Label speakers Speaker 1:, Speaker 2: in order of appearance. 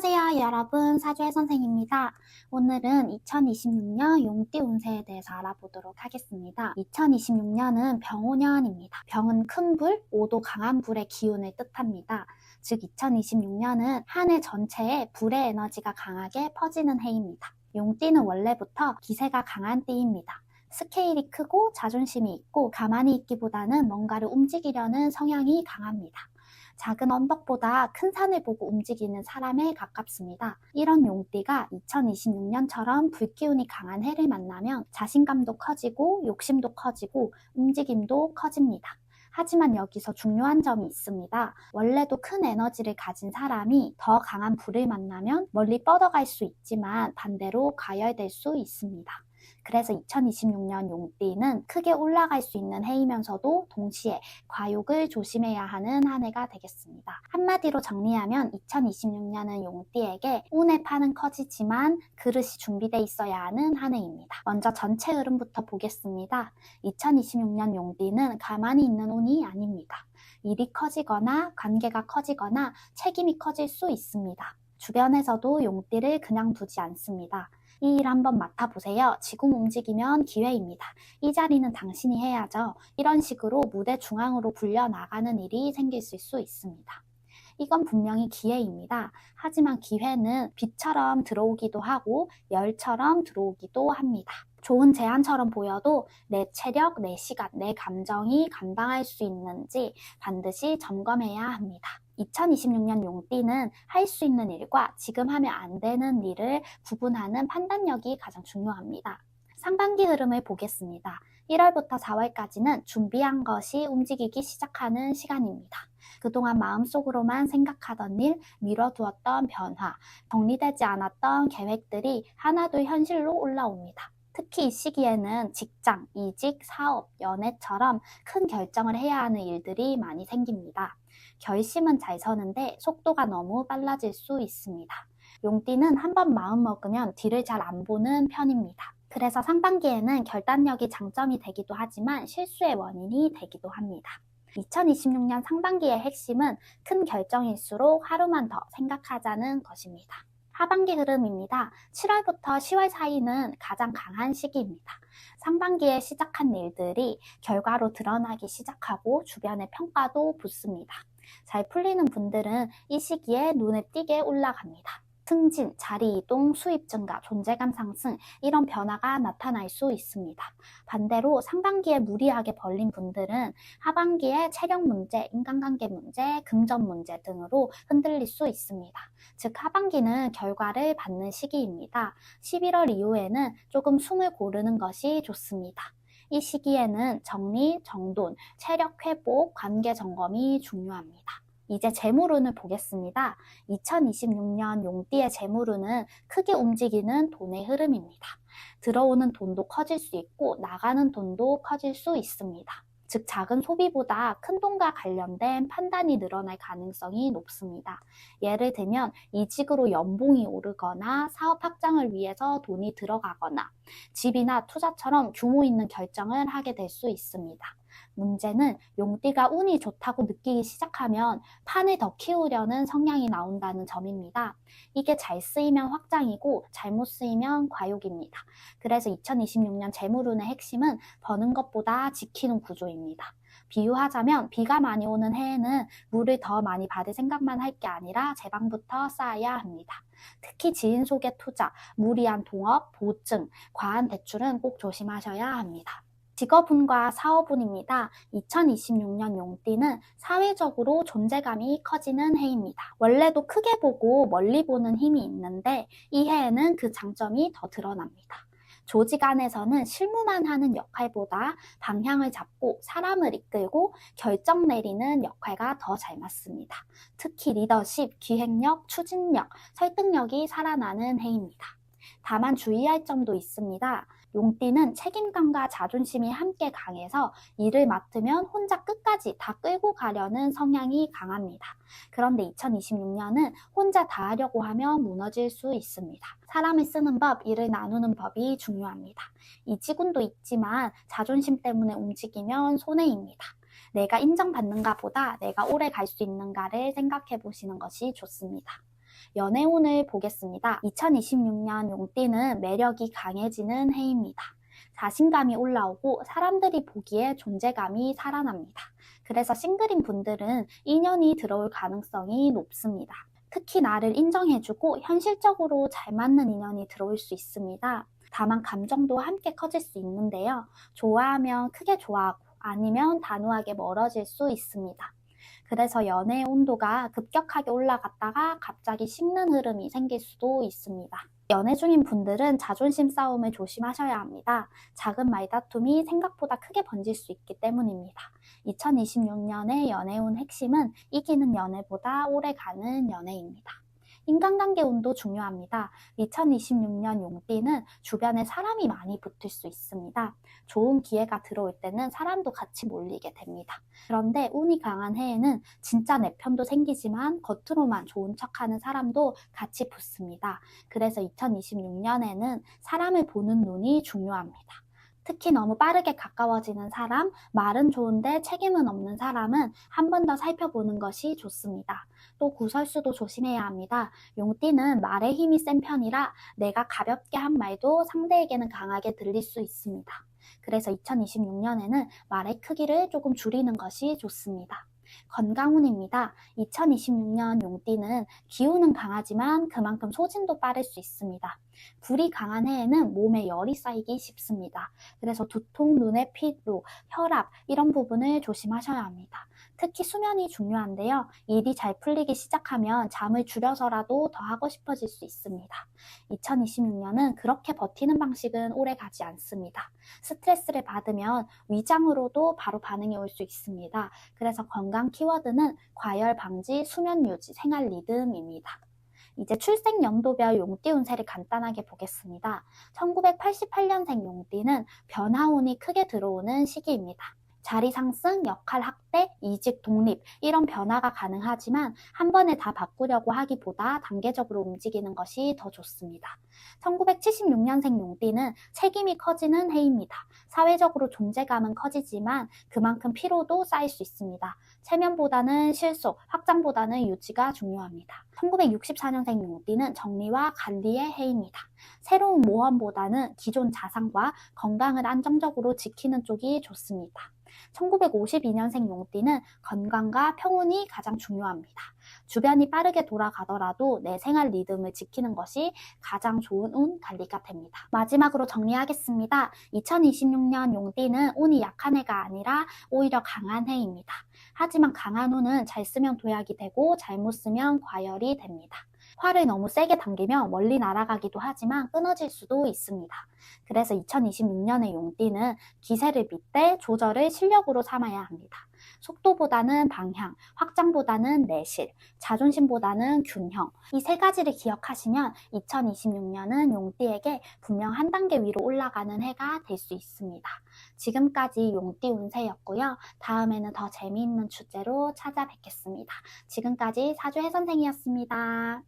Speaker 1: 안녕하세요 여러분, 사주의 선생입니다. 오늘은 2026년 용띠 운세에 대해서 알아보도록 하겠습니다. 2026년은 병오년입니다. 병은 큰 불, 오도 강한 불의 기운을 뜻합니다. 즉 2026년은 한 해 전체에 불의 에너지가 강하게 퍼지는 해입니다. 용띠는 원래부터 기세가 강한 띠입니다. 스케일이 크고 자존심이 있고 가만히 있기보다는 뭔가를 움직이려는 성향이 강합니다. 작은 언덕보다 큰 산을 보고 움직이는 사람에 가깝습니다. 이런 용띠가 2026년처럼 불기운이 강한 해를 만나면 자신감도 커지고 욕심도 커지고 움직임도 커집니다. 하지만 여기서 중요한 점이 있습니다. 원래도 큰 에너지를 가진 사람이 더 강한 불을 만나면 멀리 뻗어갈 수 있지만 반대로 가열될 수 있습니다. 그래서 2026년 용띠는 크게 올라갈 수 있는 해이면서도 동시에 과욕을 조심해야 하는 한 해가 되겠습니다. 한마디로 정리하면 2026년은 용띠에게 운의 판은 커지지만 그릇이 준비되어 있어야 하는 한 해입니다. 먼저 전체 흐름부터 보겠습니다. 2026년 용띠는 가만히 있는 운이 아닙니다. 일이 커지거나 관계가 커지거나 책임이 커질 수 있습니다. 주변에서도 용띠를 그냥 두지 않습니다. 이 일 한번 맡아보세요. 지금 움직이면 기회입니다. 이 자리는 당신이 해야죠. 이런 식으로 무대 중앙으로 불려나가는 일이 생길 수 있습니다. 이건 분명히 기회입니다. 하지만 기회는 빛처럼 들어오기도 하고 열처럼 들어오기도 합니다. 좋은 제안처럼 보여도 내 체력, 내 시간, 내 감정이 감당할 수 있는지 반드시 점검해야 합니다. 2026년 용띠는 할 수 있는 일과 지금 하면 안 되는 일을 구분하는 판단력이 가장 중요합니다. 상반기 흐름을 보겠습니다. 1월부터 4월까지는 준비한 것이 움직이기 시작하는 시간입니다. 그동안 마음속으로만 생각하던 일, 미뤄두었던 변화, 정리되지 않았던 계획들이 하나둘 현실로 올라옵니다. 특히 이 시기에는 직장, 이직, 사업, 연애처럼 큰 결정을 해야 하는 일들이 많이 생깁니다. 결심은 잘 서는데 속도가 너무 빨라질 수 있습니다. 용띠는 한번 마음먹으면 뒤를 잘 안 보는 편입니다. 그래서 상반기에는 결단력이 장점이 되기도 하지만 실수의 원인이 되기도 합니다. 2026년 상반기의 핵심은 큰 결정일수록 하루만 더 생각하자는 것입니다. 하반기 흐름입니다. 7월부터 10월 사이는 가장 강한 시기입니다. 상반기에 시작한 일들이 결과로 드러나기 시작하고 주변의 평가도 붙습니다. 잘 풀리는 분들은 이 시기에 눈에 띄게 올라갑니다. 승진, 자리 이동, 수입 증가, 존재감 상승 이런 변화가 나타날 수 있습니다. 반대로 상반기에 무리하게 벌린 분들은 하반기에 체력 문제, 인간관계 문제, 금전 문제 등으로 흔들릴 수 있습니다. 즉 하반기는 결과를 받는 시기입니다. 11월 이후에는 조금 숨을 고르는 것이 좋습니다. 이 시기에는 정리, 정돈, 체력 회복, 관계 점검이 중요합니다. 이제 재물운을 보겠습니다. 2026년 용띠의 재물운은 크게 움직이는 돈의 흐름입니다. 들어오는 돈도 커질 수 있고 나가는 돈도 커질 수 있습니다. 즉 작은 소비보다 큰 돈과 관련된 판단이 늘어날 가능성이 높습니다. 예를 들면 이직으로 연봉이 오르거나 사업 확장을 위해서 돈이 들어가거나 집이나 투자처럼 규모 있는 결정을 하게 될 수 있습니다. 문제는 용띠가 운이 좋다고 느끼기 시작하면 판을 더 키우려는 성향이 나온다는 점입니다. 이게 잘 쓰이면 확장이고 잘못 쓰이면 과욕입니다. 그래서 2026년 재물운의 핵심은 버는 것보다 지키는 구조입니다. 비유하자면 비가 많이 오는 해에는 물을 더 많이 받을 생각만 할 게 아니라 제 방부터 쌓아야 합니다. 특히 지인 속의 투자, 무리한 동업, 보증, 과한 대출은 꼭 조심하셔야 합니다. 직업운과 사업운입니다. 2026년 용띠는 사회적으로 존재감이 커지는 해입니다. 원래도 크게 보고 멀리 보는 힘이 있는데 이 해에는 그 장점이 더 드러납니다. 조직 안에서는 실무만 하는 역할보다 방향을 잡고 사람을 이끌고 결정 내리는 역할가 더 잘 맞습니다. 특히 리더십, 기획력, 추진력, 설득력이 살아나는 해입니다. 다만 주의할 점도 있습니다. 용띠는 책임감과 자존심이 함께 강해서 일을 맡으면 혼자 끝까지 다 끌고 가려는 성향이 강합니다. 그런데 2026년은 혼자 다 하려고 하면 무너질 수 있습니다. 사람을 쓰는 법, 일을 나누는 법이 중요합니다. 이직운도 있지만 자존심 때문에 움직이면 손해입니다. 내가 인정받는가 보다 내가 오래 갈 수 있는가를 생각해 보시는 것이 좋습니다. 연애운을 보겠습니다. 2026년 용띠는 매력이 강해지는 해입니다. 자신감이 올라오고 사람들이 보기에 존재감이 살아납니다. 그래서 싱글인 분들은 인연이 들어올 가능성이 높습니다. 특히 나를 인정해주고 현실적으로 잘 맞는 인연이 들어올 수 있습니다. 다만 감정도 함께 커질 수 있는데요. 좋아하면 크게 좋아하고 아니면 단호하게 멀어질 수 있습니다. 그래서 연애의 온도가 급격하게 올라갔다가 갑자기 식는 흐름이 생길 수도 있습니다. 연애 중인 분들은 자존심 싸움을 조심하셔야 합니다. 작은 말다툼이 생각보다 크게 번질 수 있기 때문입니다. 2026년의 연애운 핵심은 이기는 연애보다 오래가는 연애입니다. 인간관계 운도 중요합니다. 2026년 용띠는 주변에 사람이 많이 붙을 수 있습니다. 좋은 기회가 들어올 때는 사람도 같이 몰리게 됩니다. 그런데 운이 강한 해에는 진짜 내 편도 생기지만 겉으로만 좋은 척하는 사람도 같이 붙습니다. 그래서 2026년에는 사람을 보는 눈이 중요합니다. 특히 너무 빠르게 가까워지는 사람, 말은 좋은데 책임은 없는 사람은 한 번 더 살펴보는 것이 좋습니다. 또 구설수도 조심해야 합니다. 용띠는 말의 힘이 센 편이라 내가 가볍게 한 말도 상대에게는 강하게 들릴 수 있습니다. 그래서 2026년에는 말의 크기를 조금 줄이는 것이 좋습니다. 건강운입니다. 2026년 용띠는 기운은 강하지만 그만큼 소진도 빠를 수 있습니다. 불이 강한 해에는 몸에 열이 쌓이기 쉽습니다. 그래서 두통, 눈의 피로, 혈압 이런 부분을 조심하셔야 합니다. 특히 수면이 중요한데요. 일이 잘 풀리기 시작하면 잠을 줄여서라도 더 하고 싶어질 수 있습니다. 2026년은 그렇게 버티는 방식은 오래 가지 않습니다. 스트레스를 받으면 위장으로도 바로 반응이 올 수 있습니다. 그래서 건강 키워드는 과열 방지, 수면 유지, 생활 리듬입니다. 이제 출생 연도별 용띠 운세를 간단하게 보겠습니다. 1988년생 용띠는 변화운이 크게 들어오는 시기입니다. 자리 상승, 역할 확대, 이직, 독립 이런 변화가 가능하지만 한 번에 다 바꾸려고 하기보다 단계적으로 움직이는 것이 더 좋습니다. 1976년생 용띠는 책임이 커지는 해입니다. 사회적으로 존재감은 커지지만 그만큼 피로도 쌓일 수 있습니다. 체면보다는 실속, 확장보다는 유지가 중요합니다. 1964년생 용띠는 정리와 관리의 해입니다. 새로운 모험보다는 기존 자산과 건강을 안정적으로 지키는 쪽이 좋습니다. 1952년생 용띠는 건강과 평온이 가장 중요합니다. 주변이 빠르게 돌아가더라도 내 생활 리듬을 지키는 것이 가장 좋은 운 관리가 됩니다. 마지막으로 정리하겠습니다. 2026년 용띠는 운이 약한 해가 아니라 오히려 강한 해입니다. 하지만 강한 운은 잘 쓰면 도약이 되고 잘못 쓰면 과열이 됩니다. 활을 너무 세게 당기면 멀리 날아가기도 하지만 끊어질 수도 있습니다. 그래서 2026년의 용띠는 기세를 빗대 조절을 실력으로 삼아야 합니다. 속도보다는 방향, 확장보다는 내실, 자존심보다는 균형. 이 세 가지를 기억하시면 2026년은 용띠에게 분명 한 단계 위로 올라가는 해가 될 수 있습니다. 지금까지 용띠 운세였고요. 다음에는 더 재미있는 주제로 찾아뵙겠습니다. 지금까지 사주혜 선생이었습니다.